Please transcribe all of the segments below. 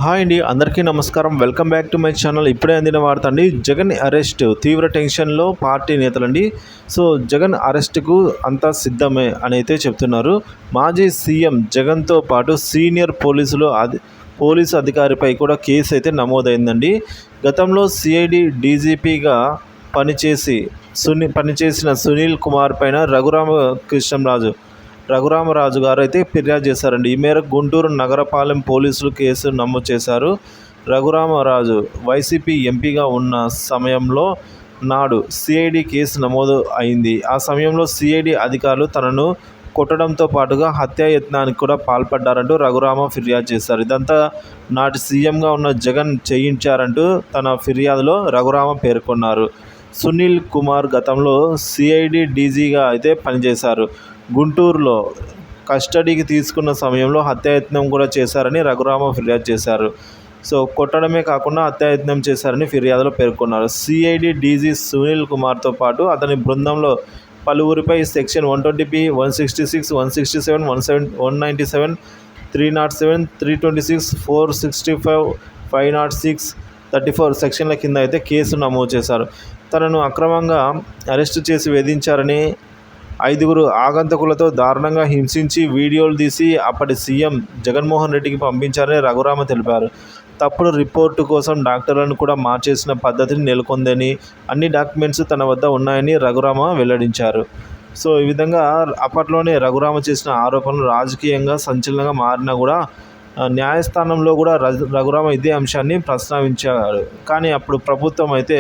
Hi అండి, అందరికీ నమస్కారం. Welcome back to my channel. ఇప్పుడే అందిన వార్త అండి. జగన్ అరెస్ట్ తీవ్ర టెన్షన్లో పార్టీ నేతలండి. సో జగన్ అరెస్టుకు అంతా సిద్ధమే అని అయితే చెప్తున్నారు. మాజీ సీఎం జగన్తో పాటు సీనియర్ పోలీసు అధికారిపై కూడా కేసు అయితే నమోదైందండి. గతంలో సిఐడి డీజీపీగా పనిచేసిన సునీల్ కుమార్ పైన రఘురామరాజు గారు అయితే ఫిర్యాదు చేశారండి. ఈ మేరకు గుంటూరు నగరపాలెం పోలీసులు కేసు నమోదు చేశారు. రఘురామరాజు వైసీపీ ఎంపీగా ఉన్న సమయంలో నాడు సిఐడి కేసు నమోదు అయింది. ఆ సమయంలో సిఐడి అధికారులు తనను కొట్టడంతో పాటుగా హత్యాయత్నానికి కూడా పాల్పడ్డారంటూ రఘురామ ఫిర్యాదు చేశారు. ఇదంతా నాటి సీఎంగా ఉన్న జగన్ చేయించారంటూ తన ఫిర్యాదులో రఘురామ పేర్కొన్నారు. సునీల్ కుమార్ గతంలో సిఐడి డీజీగా అయితే పనిచేశారు. గుంటూరులో కస్టడీకి తీసుకున్న సమయంలో హత్యాయత్నం కూడా చేశారని రఘురామ ఫిర్యాదు చేశారు. సో కొట్టడమే కాకుండా హత్యాయత్నం చేశారని ఫిర్యాదులో పేర్కొన్నారు. సిఐడి డీజీ సునీల్ కుమార్తో పాటు అతని బృందంలో పలువురిపై సెక్షన్ 120B, 166, 167, 197, 307, 326, 465, 506, 34 సెక్షన్ల కింద అయితే కేసు నమోదు చేశారు. తనను అక్రమంగా అరెస్టు చేసి వేధించారని, 5 ఆగంతకులతో దారుణంగా హింసించి వీడియోలు తీసి అప్పటి సీఎం జగన్మోహన్ రెడ్డికి పంపించారని రఘురామ తెలిపారు. తప్పుడు రిపోర్టు కోసం డాక్టర్లను కూడా మార్చేసిన పద్ధతిని నెలకొందని, అన్ని డాక్యుమెంట్స్ తన వద్ద ఉన్నాయని రఘురామ వెల్లడించారు. సో ఈ విధంగా అప్పట్లోనే రఘురామ చేసిన ఆరోపణలు రాజకీయంగా సంచలనంగా మారినా కూడా న్యాయస్థానంలో కూడా రఘురామ ఇదే అంశాన్ని ప్రస్తావించారు. కానీ అప్పుడు ప్రభుత్వం అయితే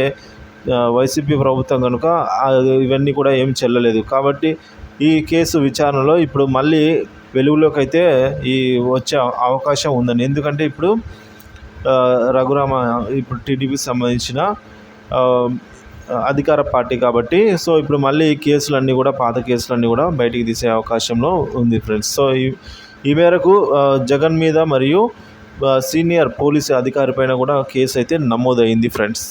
వైసీపీ ప్రభుత్వం కనుక ఇవన్నీ కూడా ఏం చెల్లలేదు. కాబట్టి ఈ కేసు విచారణలో ఇప్పుడు మళ్ళీ వెలుగులోకి అయితే వచ్చే అవకాశం ఉందండి. ఎందుకంటే ఇప్పుడు రఘురామ ఇప్పుడు టీడీపీకి సంబంధించిన అధికార పార్టీ కాబట్టి సో ఇప్పుడు మళ్ళీ కేసులన్నీ కూడా పాత కేసులన్నీ కూడా బయటికి తీసే అవకాశంలో ఉంది ఫ్రెండ్స్. సో ఈ మేరకు జగన్ మీద మరియు సీనియర్ పోలీసు అధికారి పైన కూడా కేసు అయితే నమోదైంది ఫ్రెండ్స్.